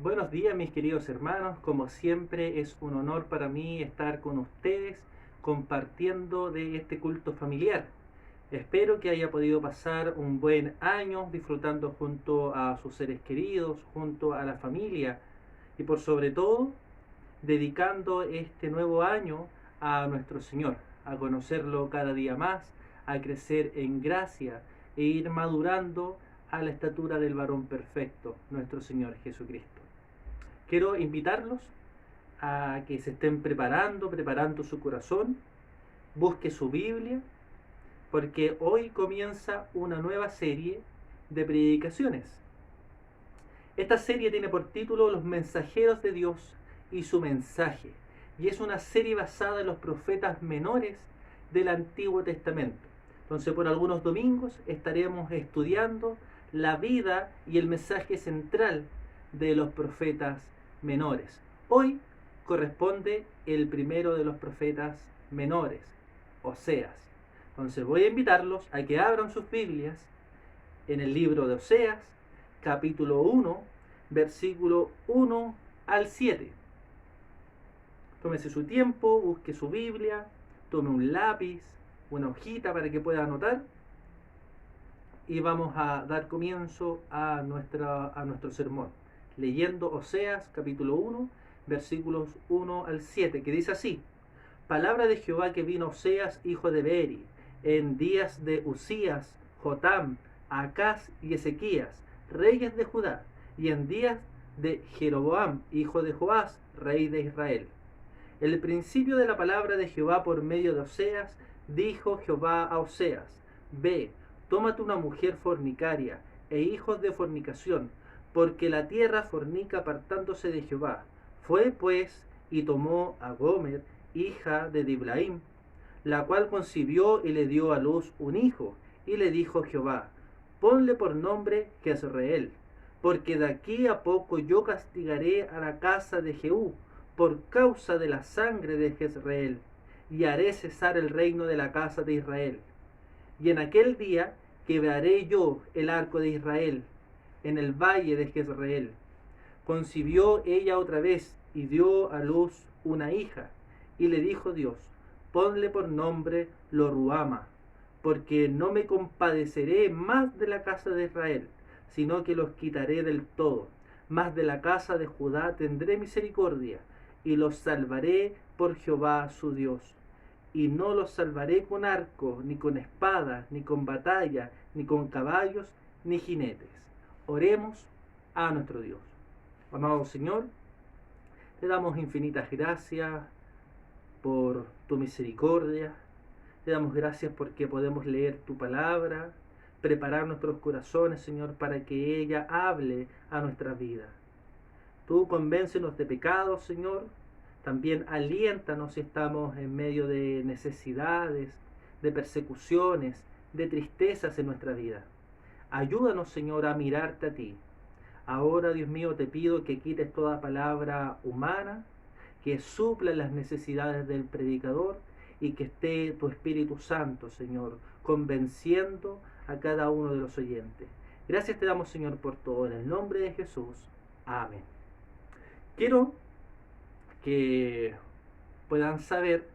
Buenos días mis queridos hermanos, como siempre es un honor para mí estar con ustedes compartiendo de este culto familiar. Espero que haya podido pasar un buen año disfrutando junto a sus seres queridos, junto a la familia y por sobre todo dedicando este nuevo año a nuestro Señor, a conocerlo cada día más, a crecer en gracia e ir madurando a la estatura del varón perfecto, nuestro Señor Jesucristo. Quiero invitarlos a que se estén preparando su corazón, busque su Biblia, porque hoy comienza una nueva serie de predicaciones. Esta serie tiene por título Los mensajeros de Dios y su mensaje, y es una serie basada en los profetas menores del Antiguo Testamento. Entonces, por algunos domingos estaremos estudiando la vida y el mensaje central de los profetas menores. Hoy corresponde el primero de los profetas menores, Oseas. Entonces voy a invitarlos a que abran sus Biblias en el libro de Oseas, capítulo 1, versículo 1 al 7. Tómese su tiempo, busque su Biblia, tome un lápiz, una hojita para que pueda anotar y vamos a dar comienzo a nuestro sermón, leyendo Oseas capítulo 1, versículos 1 al 7, que dice así: Palabra de Jehová que vino a Oseas, hijo de Beeri, en días de Usías, Jotam, Acaz y Ezequías, reyes de Judá, y en días de Jeroboam, hijo de Joás, rey de Israel. El principio de la palabra de Jehová por medio de Oseas, dijo Jehová a Oseas: Ve, tómate una mujer fornicaria e hijos de fornicación, porque la tierra fornica apartándose de Jehová. Fue pues y tomó a Gomer, hija de Diblaim, la cual concibió y le dio a luz un hijo, y le dijo Jehová: Ponle por nombre Jezreel, porque de aquí a poco yo castigaré a la casa de Jehú por causa de la sangre de Jezreel, y haré cesar el reino de la casa de Israel. Y en aquel día quebraré yo el arco de Israel en el valle de Jezreel. Concibió ella otra vez y dio a luz una hija, y le dijo Dios: Ponle por nombre Loruama, porque no me compadeceré más de la casa de Israel, sino que los quitaré del todo. Mas de la casa de Judá tendré misericordia, y los salvaré por Jehová su Dios. Y no los salvaré con arco, ni con espada, ni con batalla, ni con caballos, ni jinetes. Oremos a nuestro Dios. Amado Señor, te damos infinitas gracias por tu misericordia. Te damos gracias porque podemos leer tu palabra, preparar nuestros corazones, Señor, para que ella hable a nuestra vida. Tú convéncenos de pecados, Señor. También aliéntanos si estamos en medio de necesidades, de persecuciones, de tristezas en nuestra vida. Ayúdanos, Señor, a mirarte a ti. Ahora, Dios mío, te pido que quites toda palabra humana, que supla las necesidades del predicador y que esté tu Espíritu Santo, Señor, convenciendo a cada uno de los oyentes. Gracias te damos, Señor, por todo. En el nombre de Jesús. Amén. Quiero que puedan saber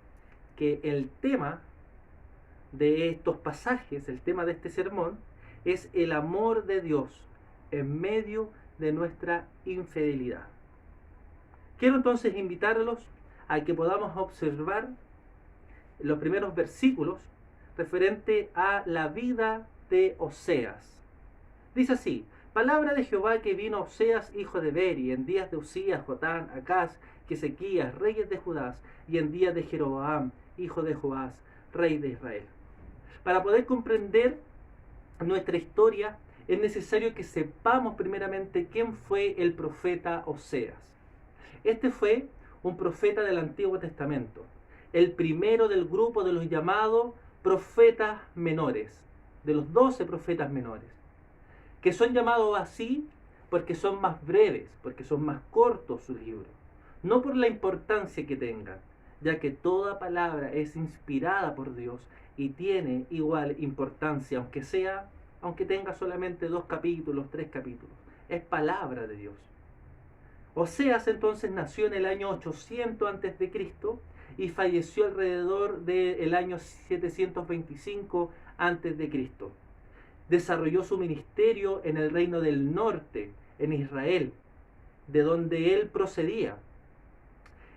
que el tema de estos pasajes, el tema de este sermón, es el amor de Dios en medio de nuestra infidelidad. Quiero entonces invitarlos a que podamos observar los primeros versículos referente a la vida de Oseas. Dice así: Palabra de Jehová que vino a Oseas, hijo de Beeri, en días de Usías, Jotán, Acaz, Ezequías, reyes de Judá, y en días de Jeroboam, hijo de Joás, rey de Israel. Para poder comprender nuestra historia, es necesario que sepamos primeramente quién fue el profeta Oseas. Este fue un profeta del Antiguo Testamento, el primero del grupo de los llamados profetas menores, de los 12 profetas menores, que son llamados así porque son más breves, porque son más cortos sus libros, no por la importancia que tengan, ya que toda palabra es inspirada por Dios y tiene igual importancia, aunque tenga solamente 2 capítulos, 3 capítulos. Es palabra de Dios. Oseas entonces nació en el año 800 a.C. y falleció alrededor del año 725 a.C. Desarrolló su ministerio en el reino del norte, en Israel, de donde él procedía.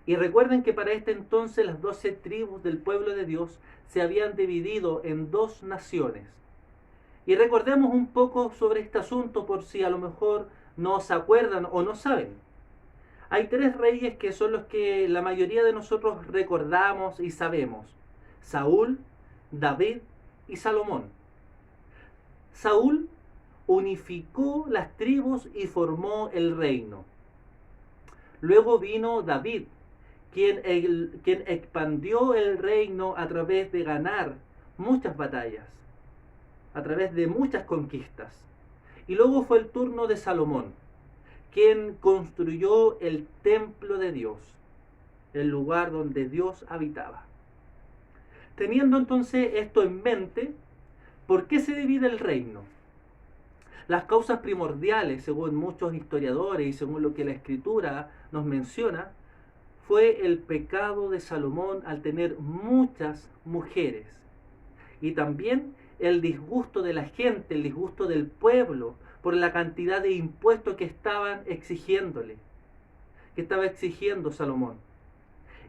Y recuerden que para este entonces las 12 tribus del pueblo de Dios se habían dividido en 2 naciones. Y recordemos un poco sobre este asunto por si a lo mejor no se acuerdan o no saben. Hay 3 reyes que son los que la mayoría de nosotros recordamos y sabemos: Saúl, David y Salomón. Saúl unificó las tribus y formó el reino. Luego vino David, quien expandió el reino a través de ganar muchas batallas, a través de muchas conquistas. Y luego fue el turno de Salomón, quien construyó el templo de Dios, el lugar donde Dios habitaba. Teniendo entonces esto en mente, ¿por qué se divide el reino? Las causas primordiales, según muchos historiadores y según lo que la Escritura nos menciona, fue el pecado de Salomón al tener muchas mujeres. Y también el disgusto de la gente, el disgusto del pueblo, por la cantidad de impuestos que estaban exigiéndole, que estaba exigiendo Salomón.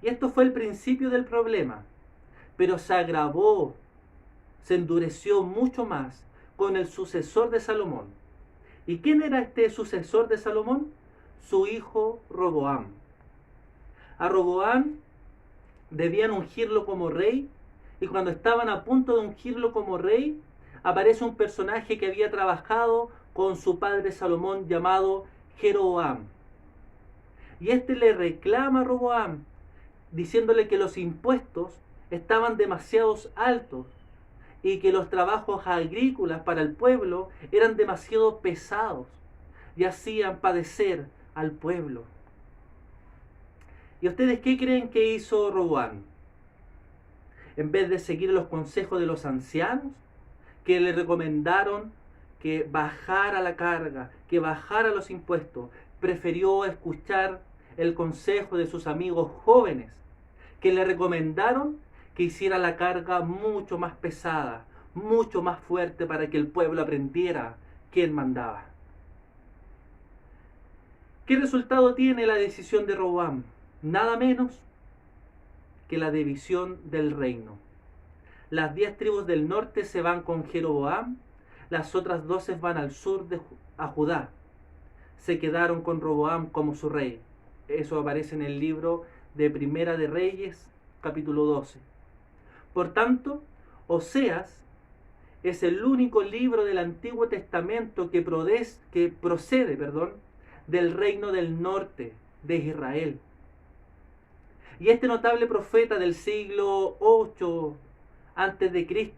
Y esto fue el principio del problema, pero se agravó, se endureció mucho más con el sucesor de Salomón. ¿Y quién era este sucesor de Salomón? Su hijo Roboam. A Roboam debían ungirlo como rey, y cuando estaban a punto de ungirlo como rey, aparece un personaje que había trabajado con su padre Salomón llamado Jeroboam. Y este le reclama a Roboam, diciéndole que los impuestos estaban demasiado altos y que los trabajos agrícolas para el pueblo eran demasiado pesados y hacían padecer al pueblo. ¿Y ustedes qué creen que hizo Roboam? En vez de seguir los consejos de los ancianos, que le recomendaron que bajara la carga, que bajara los impuestos, prefirió escuchar el consejo de sus amigos jóvenes, que le recomendaron que hiciera la carga mucho más pesada, mucho más fuerte, para que el pueblo aprendiera quién mandaba. ¿Qué resultado tiene la decisión de Roboam? Nada menos que la división del reino. Las 10 tribus del norte se van con Jeroboam, las otras 12 van al sur a Judá. Se quedaron con Roboam como su rey. Eso aparece en el libro de Primera de Reyes, capítulo 12. Por tanto, Oseas es el único libro del Antiguo Testamento que procede del reino del norte de Israel. Y este notable profeta del siglo 8 a.C.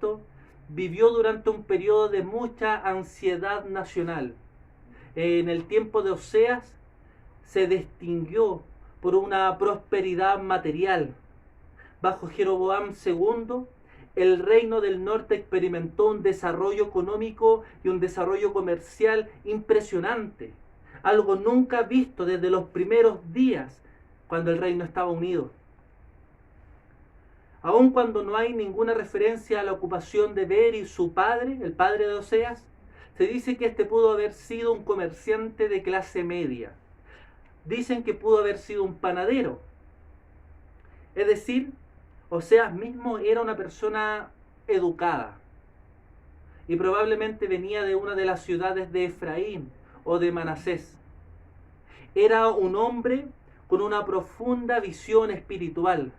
vivió durante un periodo de mucha ansiedad nacional. En el tiempo de Oseas se distinguió por una prosperidad material. Bajo Jeroboam II, el reino del norte experimentó un desarrollo económico y un desarrollo comercial impresionante, algo nunca visto desde los primeros días cuando el reino estaba unido. Aun cuando no hay ninguna referencia a la ocupación de Beri, su padre, el padre de Oseas, se dice que este pudo haber sido un comerciante de clase media. Dicen que pudo haber sido un panadero. Es decir, Oseas mismo era una persona educada y probablemente venía de una de las ciudades de Efraín o de Manasés. Era un hombre con una profunda visión espiritual,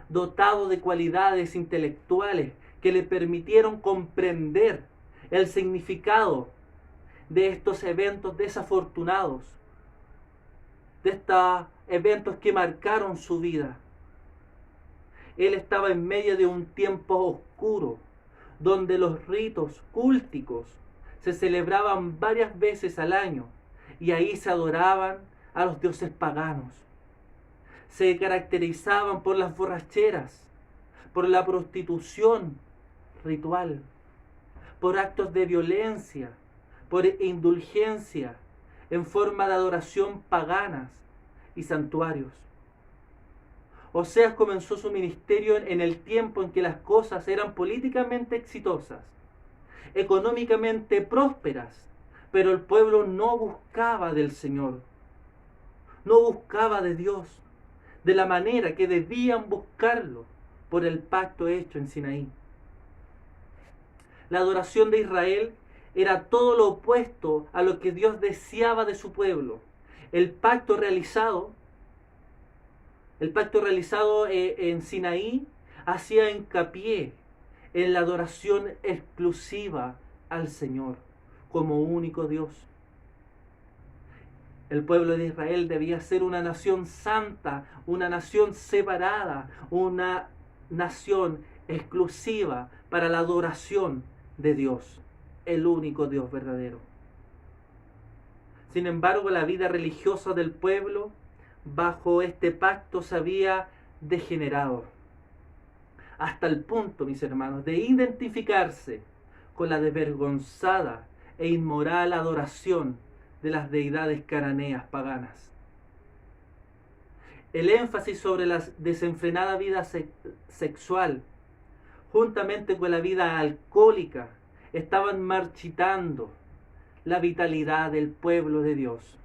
dotado de cualidades intelectuales que le permitieron comprender el significado de estos eventos desafortunados, de estos eventos que marcaron su vida. Él estaba en medio de un tiempo oscuro, donde los ritos cúlticos se celebraban varias veces al año y ahí se adoraban a los dioses paganos. Se caracterizaban por las borracheras, por la prostitución ritual, por actos de violencia, por indulgencia en forma de adoración paganas y santuarios. Oseas comenzó su ministerio en el tiempo en que las cosas eran políticamente exitosas, económicamente prósperas, pero el pueblo no buscaba del Señor, no buscaba de Dios de la manera que debían buscarlo por el pacto hecho en Sinaí. La adoración de Israel era todo lo opuesto a lo que Dios deseaba de su pueblo. El pacto realizado en Sinaí hacía hincapié en la adoración exclusiva al Señor como único Dios. El pueblo de Israel debía ser una nación santa, una nación separada, una nación exclusiva para la adoración de Dios, el único Dios verdadero. Sin embargo, la vida religiosa del pueblo bajo este pacto se había degenerado hasta el punto, mis hermanos, de identificarse con la desvergonzada e inmoral adoración de las deidades cananeas paganas. El énfasis sobre la desenfrenada vida sexual, juntamente con la vida alcohólica, estaban marchitando la vitalidad del pueblo de Dios.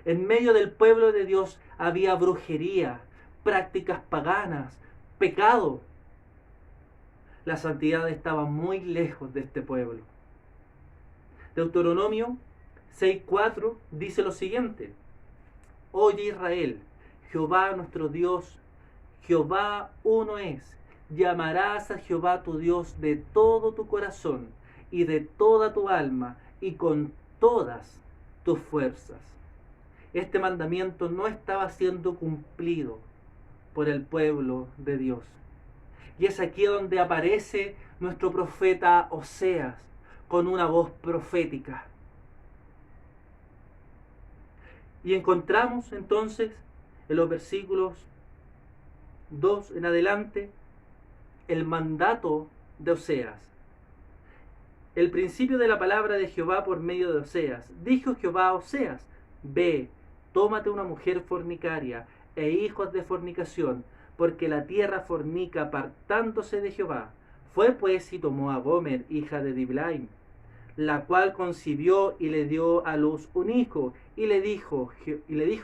En medio del pueblo de Dios había brujería, prácticas paganas, pecado. La santidad estaba muy lejos de este pueblo. Deuteronomio 6:4 dice lo siguiente: Oye Israel, Jehová nuestro Dios, Jehová uno es. Llamarás a Jehová tu Dios de todo tu corazón y de toda tu alma y con todas tus fuerzas. Este mandamiento no estaba siendo cumplido por el pueblo de Dios. Y es aquí donde aparece nuestro profeta Oseas con una voz profética. Y encontramos entonces en los versículos 2 en adelante el mandato de Oseas. El principio de la palabra de Jehová por medio de Oseas. Dijo Jehová a Oseas: Ve, tómate una mujer fornicaria e hijos de fornicación, porque la tierra fornica apartándose de Jehová. Fue pues y tomó a Gomer, hija de Diblaim, la cual concibió y le dio a luz un hijo, y le dijo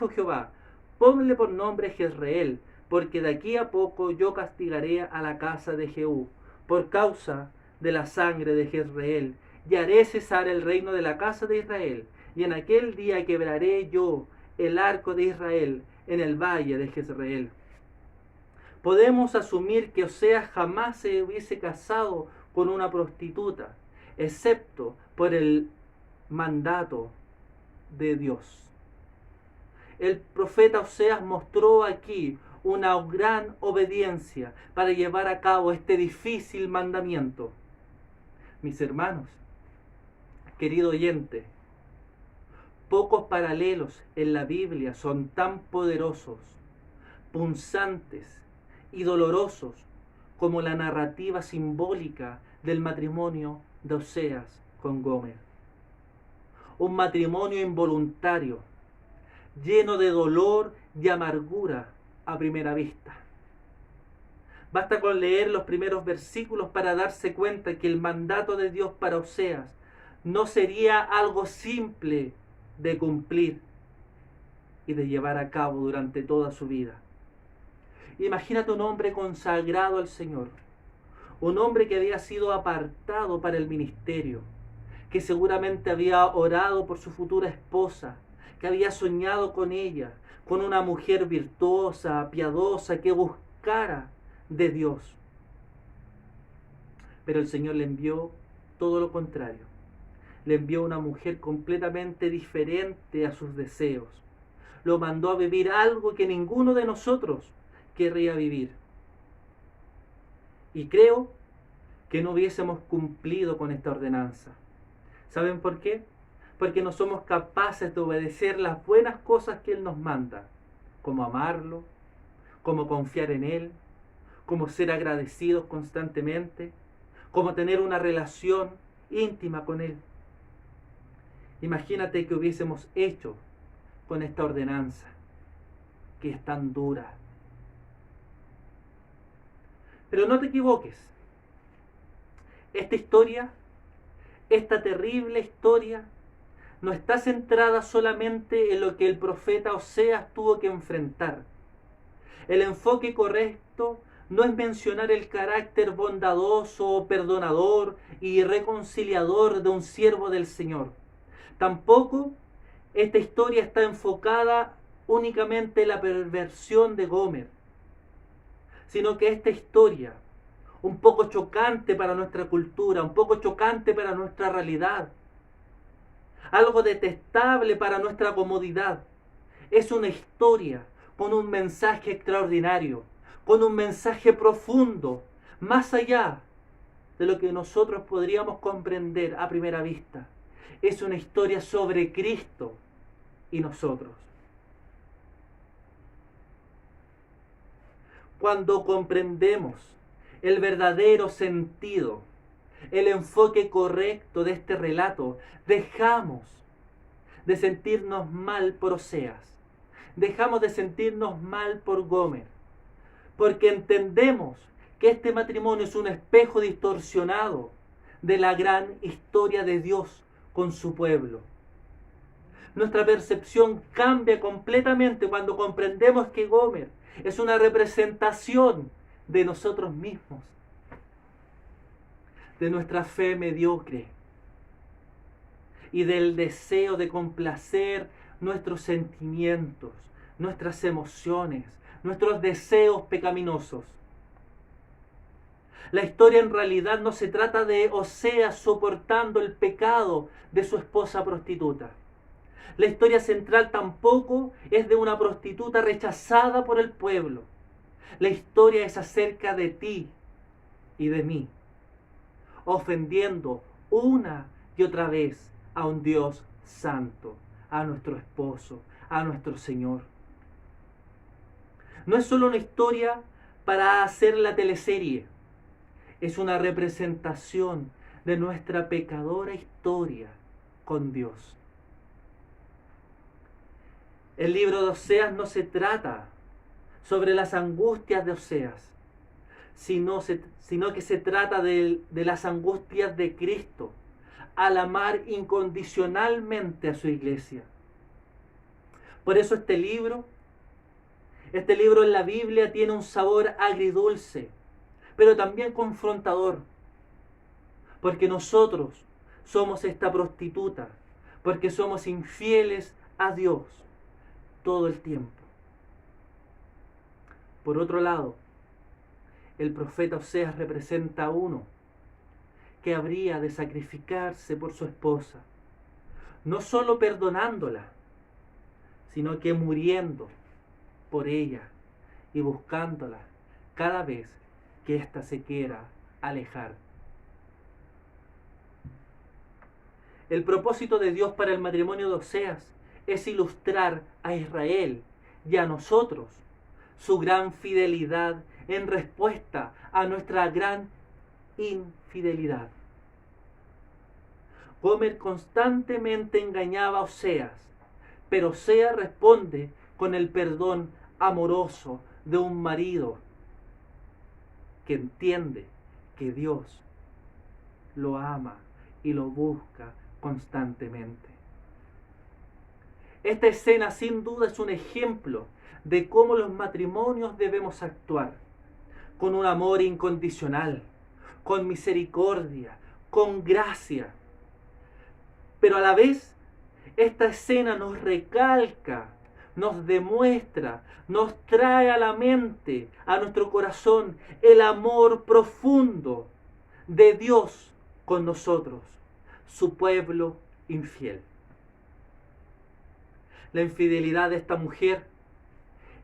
Jehová: Ponle por nombre Jezreel, porque de aquí a poco yo castigaré a la casa de Jehú por causa de la sangre de Jezreel, y haré cesar el reino de la casa de Israel, y en aquel día quebraré yo el arco de Israel en el valle de Jezreel. Podemos asumir que Oseas jamás se hubiese casado con una prostituta, excepto por el mandato de Dios. El profeta Oseas mostró aquí una gran obediencia para llevar a cabo este difícil mandamiento. Mis hermanos, querido oyente, pocos paralelos en la Biblia son tan poderosos, punzantes y dolorosos como la narrativa simbólica del matrimonio de Oseas con Gomer. Un matrimonio involuntario, lleno de dolor y amargura a primera vista. Basta con leer los primeros versículos para darse cuenta que el mandato de Dios para Oseas no sería algo simple de cumplir y de llevar a cabo durante toda su vida. Imagínate un hombre consagrado al Señor, un hombre que había sido apartado para el ministerio, que seguramente había orado por su futura esposa, que había soñado con ella, con una mujer virtuosa, piadosa, que buscara de Dios. Pero el Señor le envió todo lo contrario. Le envió una mujer completamente diferente a sus deseos. Lo mandó a vivir algo que ninguno de nosotros querría vivir. Y creo que no hubiésemos cumplido con esta ordenanza. ¿Saben por qué? Porque no somos capaces de obedecer las buenas cosas que Él nos manda, como amarlo, como confiar en Él, como ser agradecidos constantemente, como tener una relación íntima con Él. Imagínate que hubiésemos hecho con esta ordenanza. que es tan dura. Pero no te equivoques. Esta historia, esta terrible historia, no está centrada solamente en lo que el profeta Oseas tuvo que enfrentar. El enfoque correcto no es mencionar el carácter bondadoso, perdonador y reconciliador de un siervo del Señor. Tampoco esta historia está enfocada únicamente en la perversión de Gomer, sino que esta historia, un poco chocante para nuestra cultura, un poco chocante para nuestra realidad, algo detestable para nuestra comodidad, es una historia con un mensaje extraordinario, con un mensaje profundo, más allá de lo que nosotros podríamos comprender a primera vista. Es una historia sobre Cristo y nosotros. Cuando comprendemos el verdadero sentido, el enfoque correcto de este relato, dejamos de sentirnos mal por Oseas, dejamos de sentirnos mal por Gomer, porque entendemos que este matrimonio es un espejo distorsionado de la gran historia de Dios con su pueblo. Nuestra percepción cambia completamente cuando comprendemos que Gomer es una representación de nosotros mismos, de nuestra fe mediocre y del deseo de complacer nuestros sentimientos, nuestras emociones, nuestros deseos pecaminosos. La historia en realidad no se trata de Oseas soportando el pecado de su esposa prostituta. La historia central tampoco es de una prostituta rechazada por el pueblo. La historia es acerca de ti y de mí, ofendiendo una y otra vez a un Dios santo, a nuestro esposo, a nuestro Señor. No es solo una historia para hacer la teleserie, es una representación de nuestra pecadora historia con Dios. El libro de Oseas no se trata sobre las angustias de Oseas, sino que se trata de las angustias de Cristo al amar incondicionalmente a su iglesia. Por eso este libro en la Biblia tiene un sabor agridulce, pero también confrontador, porque nosotros somos esta prostituta, porque somos infieles a Dios todo el tiempo. Por otro lado, el profeta Oseas representa a uno que habría de sacrificarse por su esposa, no solo perdonándola, sino que muriendo por ella y buscándola cada vez que ésta se quiera alejar. El propósito de Dios para el matrimonio de Oseas es ilustrar a Israel y a nosotros su gran fidelidad en respuesta a nuestra gran infidelidad. Gomer constantemente engañaba a Oseas, pero Oseas responde con el perdón amoroso de un marido que entiende que Dios lo ama y lo busca constantemente. Esta escena sin duda es un ejemplo de cómo los matrimonios debemos actuar, con un amor incondicional, con misericordia, con gracia. Pero a la vez, esta escena nos recalca, nos demuestra, nos trae a la mente, a nuestro corazón, el amor profundo de Dios con nosotros, su pueblo infiel. La infidelidad de esta mujer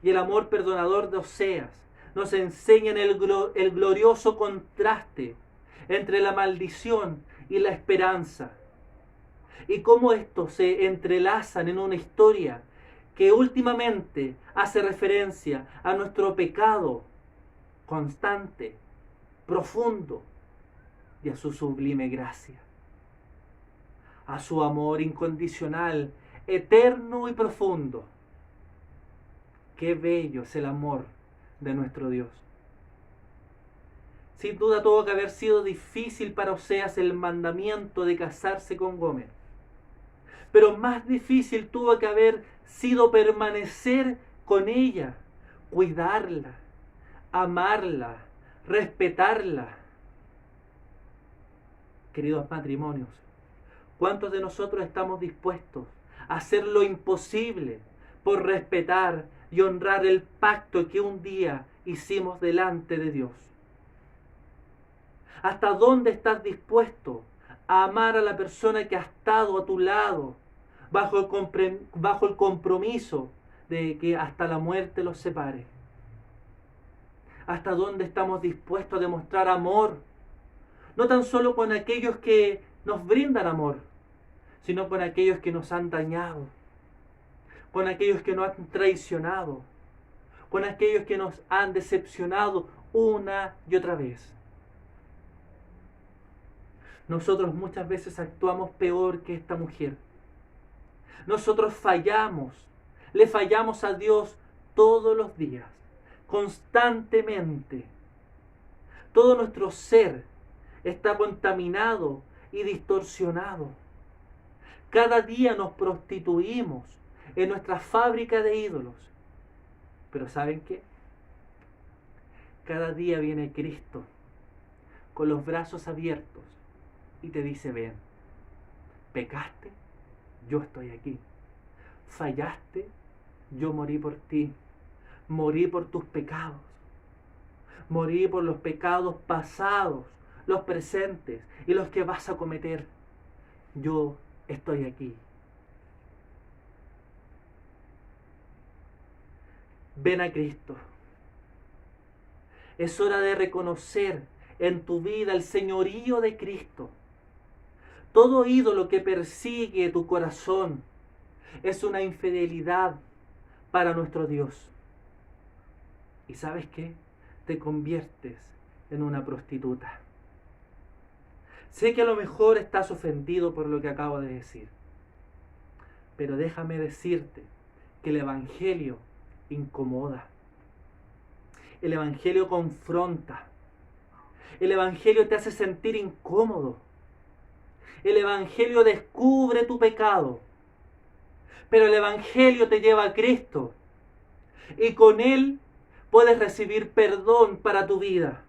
y el amor perdonador de Oseas nos enseñan el glorioso contraste entre la maldición y la esperanza, y cómo estos se entrelazan en una historia que últimamente hace referencia a nuestro pecado constante, profundo, y a su sublime gracia, a su amor incondicional, eterno y profundo. Qué bello es el amor de nuestro Dios. Sin duda tuvo que haber sido difícil para Oseas el mandamiento de casarse con Gomer. Pero más difícil tuvo que haber sido permanecer con ella, cuidarla, amarla, respetarla. Queridos matrimonios, ¿cuántos de nosotros estamos dispuestos a hacer lo imposible por respetar y honrar el pacto que un día hicimos delante de Dios? ¿Hasta dónde estás dispuesto a amar a la persona que ha estado a tu lado bajo el compromiso de que hasta la muerte los separe? ¿Hasta dónde estamos dispuestos a demostrar amor? No tan solo con aquellos que nos brindan amor, sino con aquellos que nos han dañado, con aquellos que nos han traicionado, con aquellos que nos han decepcionado una y otra vez. Nosotros muchas veces actuamos peor que esta mujer. Nosotros fallamos, le fallamos a Dios todos los días, constantemente. Todo nuestro ser está contaminado y distorsionado. Cada día nos prostituimos en nuestra fábrica de ídolos. Pero ¿saben qué? Cada día viene Cristo con los brazos abiertos y te dice: ven, pecaste, yo estoy aquí. Fallaste, yo morí por ti. Morí por tus pecados. Morí por los pecados pasados, los presentes y los que vas a cometer. Yo estoy aquí. Ven a Cristo. Es hora de reconocer en tu vida el señorío de Cristo. Todo ídolo que persigue tu corazón es una infidelidad para nuestro Dios. ¿Y sabes qué? Te conviertes en una prostituta. Sé que a lo mejor estás ofendido por lo que acabo de decir, pero déjame decirte que el Evangelio incomoda. El Evangelio confronta. El Evangelio te hace sentir incómodo. El Evangelio descubre tu pecado. Pero el Evangelio te lleva a Cristo. Y con Él puedes recibir perdón para tu vida.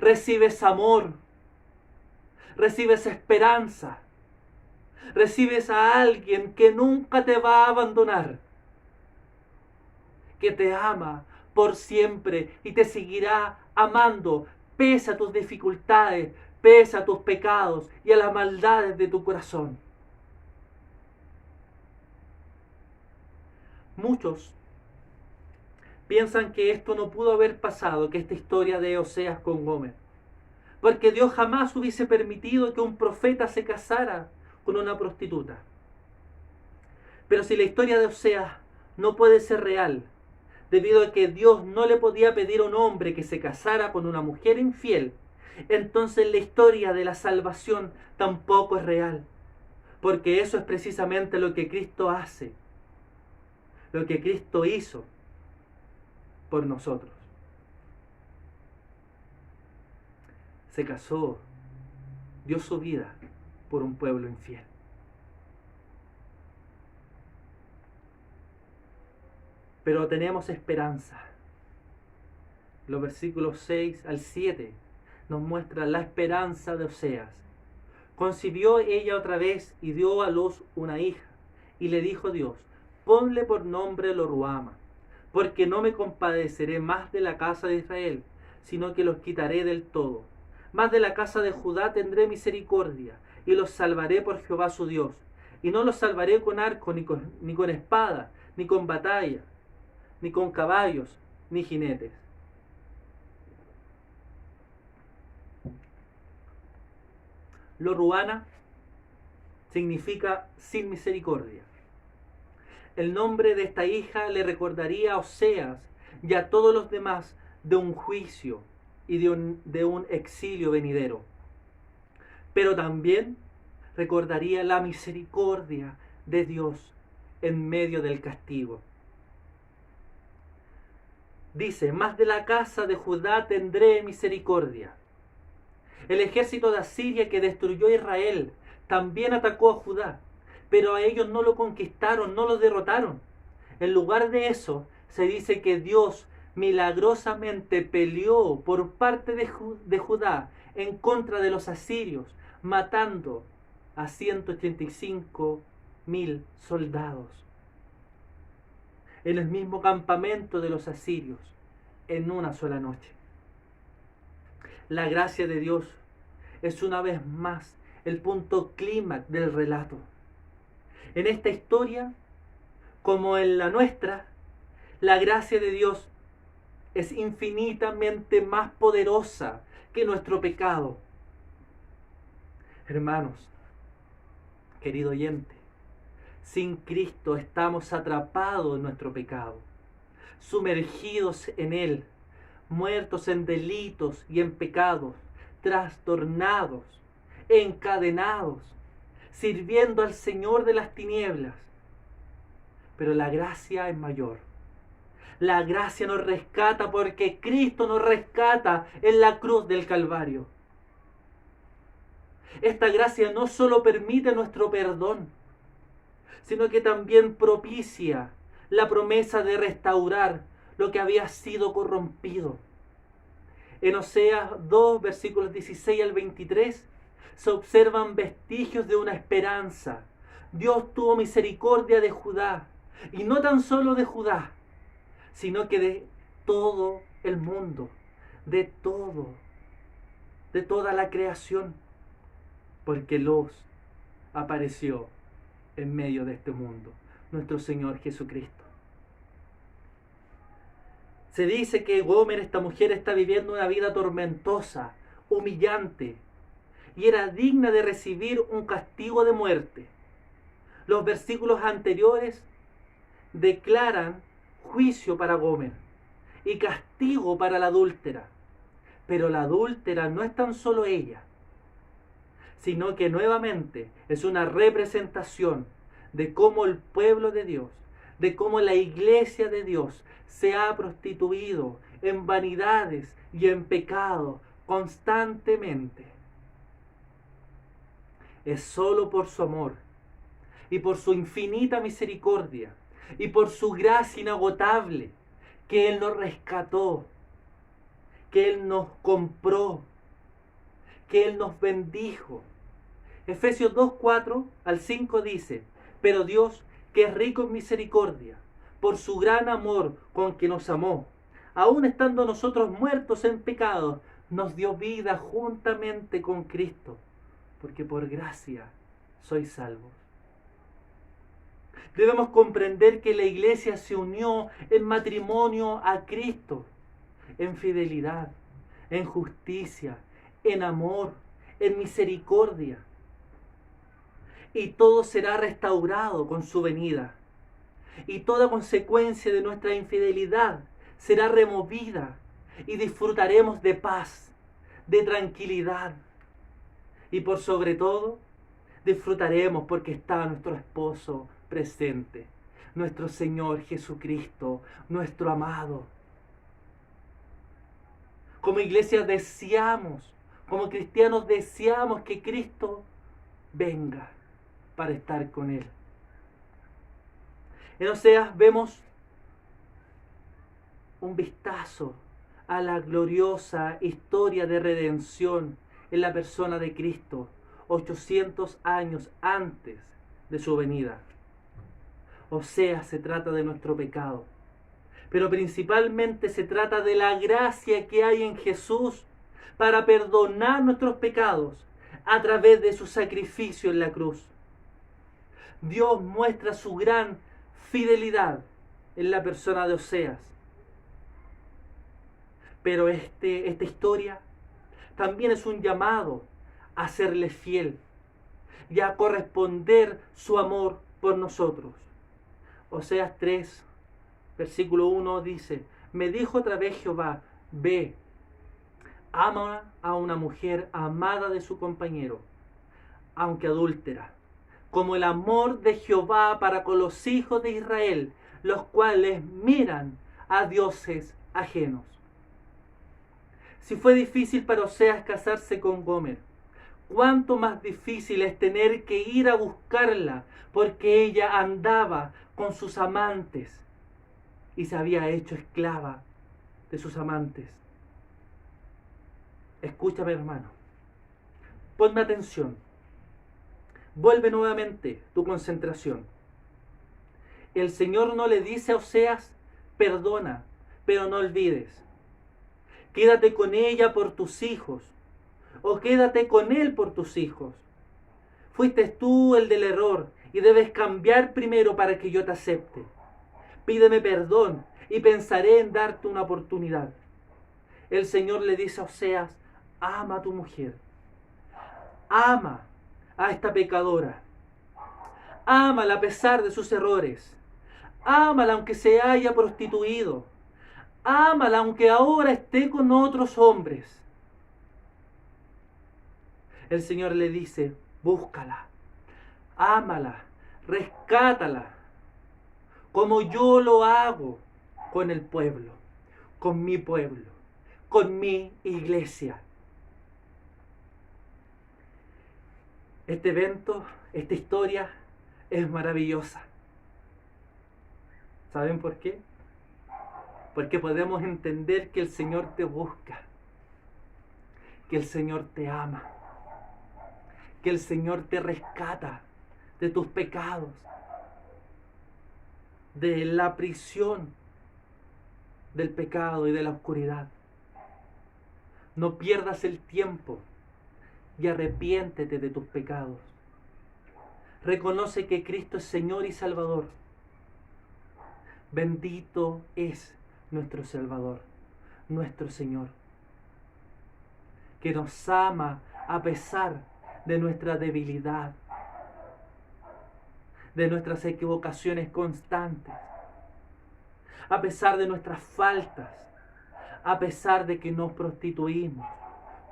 Recibes amor. Recibes esperanza. Recibes a alguien que nunca te va a abandonar. Que te ama por siempre y te seguirá amando pese a tus dificultades, pese a tus pecados y a las maldades de tu corazón. Muchos piensan que esto no pudo haber pasado, que esta historia de Oseas con Gomer, porque Dios jamás hubiese permitido que un profeta se casara con una prostituta. Pero si la historia de Oseas no puede ser real, debido a que Dios no le podía pedir a un hombre que se casara con una mujer infiel, entonces la historia de la salvación tampoco es real, porque eso es precisamente lo que Cristo hace, lo que Cristo hizo por nosotros. Se casó, dio su vida por un pueblo infiel. Pero tenemos esperanza. Los versículos 6 al 7 nos muestran la esperanza de Oseas. Concibió ella otra vez y dio a luz una hija. Y le dijo Dios: ponle por nombre Lo-ruhama, porque no me compadeceré más de la casa de Israel, sino que los quitaré del todo. Más de la casa de Judá tendré misericordia, y los salvaré por Jehová su Dios. Y no los salvaré con arco, ni con espada, ni con batalla, ni con caballos, ni jinetes. Lo-ruhama significa sin misericordia. El nombre de esta hija le recordaría a Oseas y a todos los demás de un juicio y de un exilio venidero. Pero también recordaría la misericordia de Dios en medio del castigo. Dice, más de la casa de Judá tendré misericordia. El ejército de Asiria que destruyó a Israel también atacó a Judá, pero a ellos no lo conquistaron, no lo derrotaron. En lugar de eso, se dice que Dios milagrosamente peleó por parte de Judá en contra de los asirios, matando a 185.000 soldados en el mismo campamento de los asirios en una sola noche. La gracia de Dios es una vez más el punto clímax del relato. En esta historia, como en la nuestra, la gracia de Dios es infinitamente más poderosa que nuestro pecado. Hermanos, querido oyente, sin Cristo estamos atrapados en nuestro pecado, sumergidos en él, muertos en delitos y en pecados, trastornados, encadenados, sirviendo al Señor de las tinieblas. Pero la gracia es mayor. La gracia nos rescata porque Cristo nos rescata en la cruz del Calvario. Esta gracia no solo permite nuestro perdón, sino que también propicia la promesa de restaurar lo que había sido corrompido. En Oseas 2, versículos 16 al 23, se observan vestigios de una esperanza. Dios tuvo misericordia de Judá, y no tan solo de Judá, sino que de todo el mundo, de toda la creación, porque los apareció en medio de este mundo, nuestro Señor Jesucristo. Se dice que Gomer, esta mujer, está viviendo una vida tormentosa, humillante, y era digna de recibir un castigo de muerte. Los versículos anteriores declaran juicio para Gomer y castigo para la adúltera. Pero la adúltera no es tan solo ella, sino que nuevamente es una representación de cómo el pueblo de Dios, de cómo la iglesia de Dios se ha prostituido en vanidades y en pecado constantemente. Es solo por su amor y por su infinita misericordia y por su gracia inagotable que Él nos rescató, que Él nos compró, que Él nos bendijo. Efesios 2, 4 al 5 dice, pero Dios, que es rico en misericordia, por su gran amor con que nos amó, aun estando nosotros muertos en pecados, nos dio vida juntamente con Cristo, porque por gracia sois salvos. Debemos comprender que la iglesia se unió en matrimonio a Cristo, en fidelidad, en justicia, en amor, en misericordia. Y todo será restaurado con su venida. Y toda consecuencia de nuestra infidelidad será removida y disfrutaremos de paz, de tranquilidad. Y por sobre todo, disfrutaremos porque está nuestro esposo presente, nuestro Señor Jesucristo, nuestro amado. Como iglesia deseamos, como cristianos deseamos que Cristo venga para estar con Él. En Oseas vemos un vistazo a la gloriosa historia de redención en la persona de Cristo, 800 años antes de su venida. Oseas se trata de nuestro pecado, pero principalmente se trata de la gracia que hay en Jesús para perdonar nuestros pecados a través de su sacrificio en la cruz. Dios muestra su gran fidelidad en la persona de Oseas. Pero esta historia también es un llamado a serle fiel y a corresponder su amor por nosotros. Oseas 3, versículo 1 dice, me dijo otra vez Jehová, ve, ama a una mujer amada de su compañero, aunque adúltera, como el amor de Jehová para con los hijos de Israel, los cuales miran a dioses ajenos. Si fue difícil para Oseas casarse con Gomer, cuánto más difícil es tener que ir a buscarla porque ella andaba con sus amantes y se había hecho esclava de sus amantes. Escúchame, hermano, ponme atención, vuelve nuevamente tu concentración. El Señor no le dice a Oseas: perdona, pero no olvides. Quédate con ella por tus hijos, o quédate con él por tus hijos. Fuiste tú el del error y debes cambiar primero para que yo te acepte. Pídeme perdón y pensaré en darte una oportunidad. El Señor le dice a Oseas: ama a tu mujer, ama a esta pecadora, ámala a pesar de sus errores, ámala aunque se haya prostituido, ámala aunque ahora esté con otros hombres. El Señor le dice: búscala, ámala, rescátala, como yo lo hago con el pueblo, con mi pueblo, con mi iglesia. Este evento, esta historia es maravillosa. ¿Saben por qué? Porque podemos entender que el Señor te busca, que el Señor te ama, que el Señor te rescata de tus pecados, de la prisión del pecado y de la oscuridad. No pierdas el tiempo y arrepiéntete de tus pecados. Reconoce que Cristo es Señor y Salvador. Bendito es nuestro Salvador, nuestro Señor, que nos ama a pesar de nuestra debilidad, de nuestras equivocaciones constantes, a pesar de nuestras faltas, a pesar de que nos prostituimos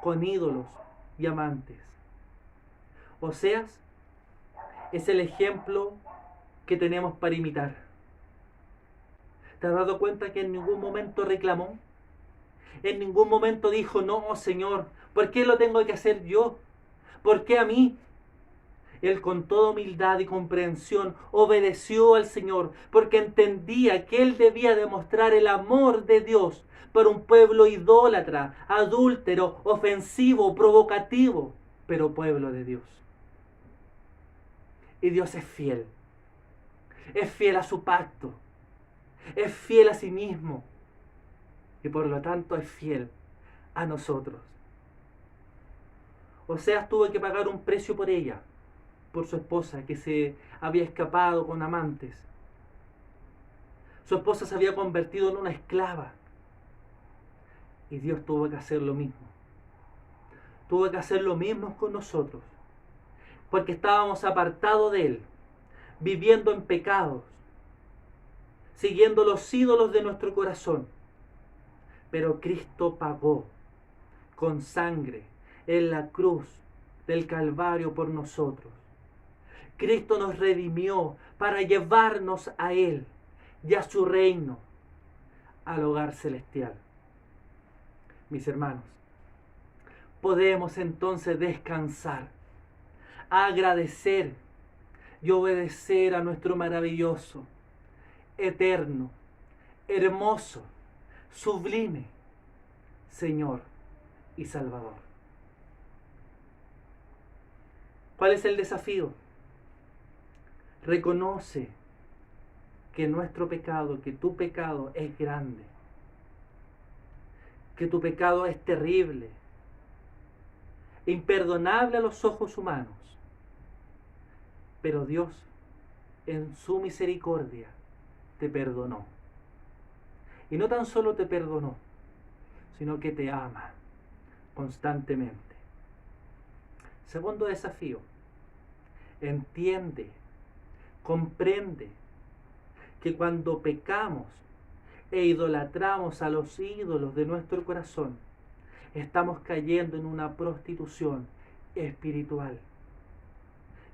con ídolos y amantes. Oseas es el ejemplo que tenemos para imitar. ¿Te has dado cuenta que en ningún momento reclamó? En ningún momento dijo: no, Señor, ¿por qué lo tengo que hacer yo? ¿Por qué a mí? Él con toda humildad y comprensión obedeció al Señor porque entendía que él debía demostrar el amor de Dios para un pueblo idólatra, adúltero, ofensivo, provocativo, pero pueblo de Dios. Y Dios es fiel a su pacto, es fiel a sí mismo y por lo tanto es fiel a nosotros. Oseas tuvo que pagar un precio por ella, por su esposa que se había escapado con amantes. Su esposa se había convertido en una esclava y Dios tuvo que hacer lo mismo. Tuvo que hacer lo mismo con nosotros, porque estábamos apartados de Él, viviendo en pecados, siguiendo los ídolos de nuestro corazón. Pero Cristo pagó con sangre en la cruz del Calvario por nosotros. Cristo nos redimió para llevarnos a Él y a su reino, al hogar celestial. Mis hermanos, podemos entonces descansar, agradecer y obedecer a nuestro maravilloso, eterno, hermoso, sublime Señor y Salvador. ¿Cuál es el desafío? Reconoce que nuestro pecado, que tu pecado es grande, que tu pecado es terrible, imperdonable a los ojos humanos, pero Dios en su misericordia te perdonó. Y no tan solo te perdonó, sino que te ama constantemente. Segundo desafío, entiende, comprende que cuando pecamos e idolatramos a los ídolos de nuestro corazón, estamos cayendo en una prostitución espiritual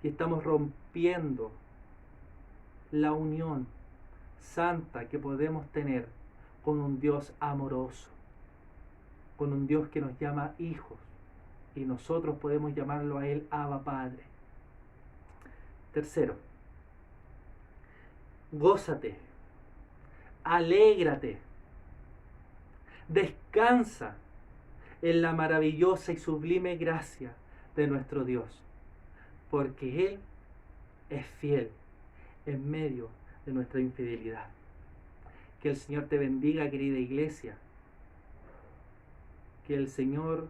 y estamos rompiendo la unión santa que podemos tener con un Dios amoroso, con un Dios que nos llama hijos, y nosotros podemos llamarlo a Él Abba Padre. Tercero, gózate, alégrate, descansa en la maravillosa y sublime gracia de nuestro Dios, porque Él es fiel en medio de nuestra infidelidad. Que el Señor te bendiga, querida iglesia. Que el Señor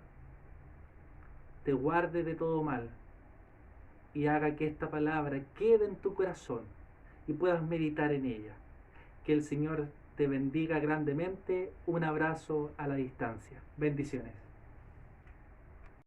te guarde de todo mal y haga que esta palabra quede en tu corazón y puedas meditar en ella. Que el Señor te bendiga grandemente. Un abrazo a la distancia. Bendiciones.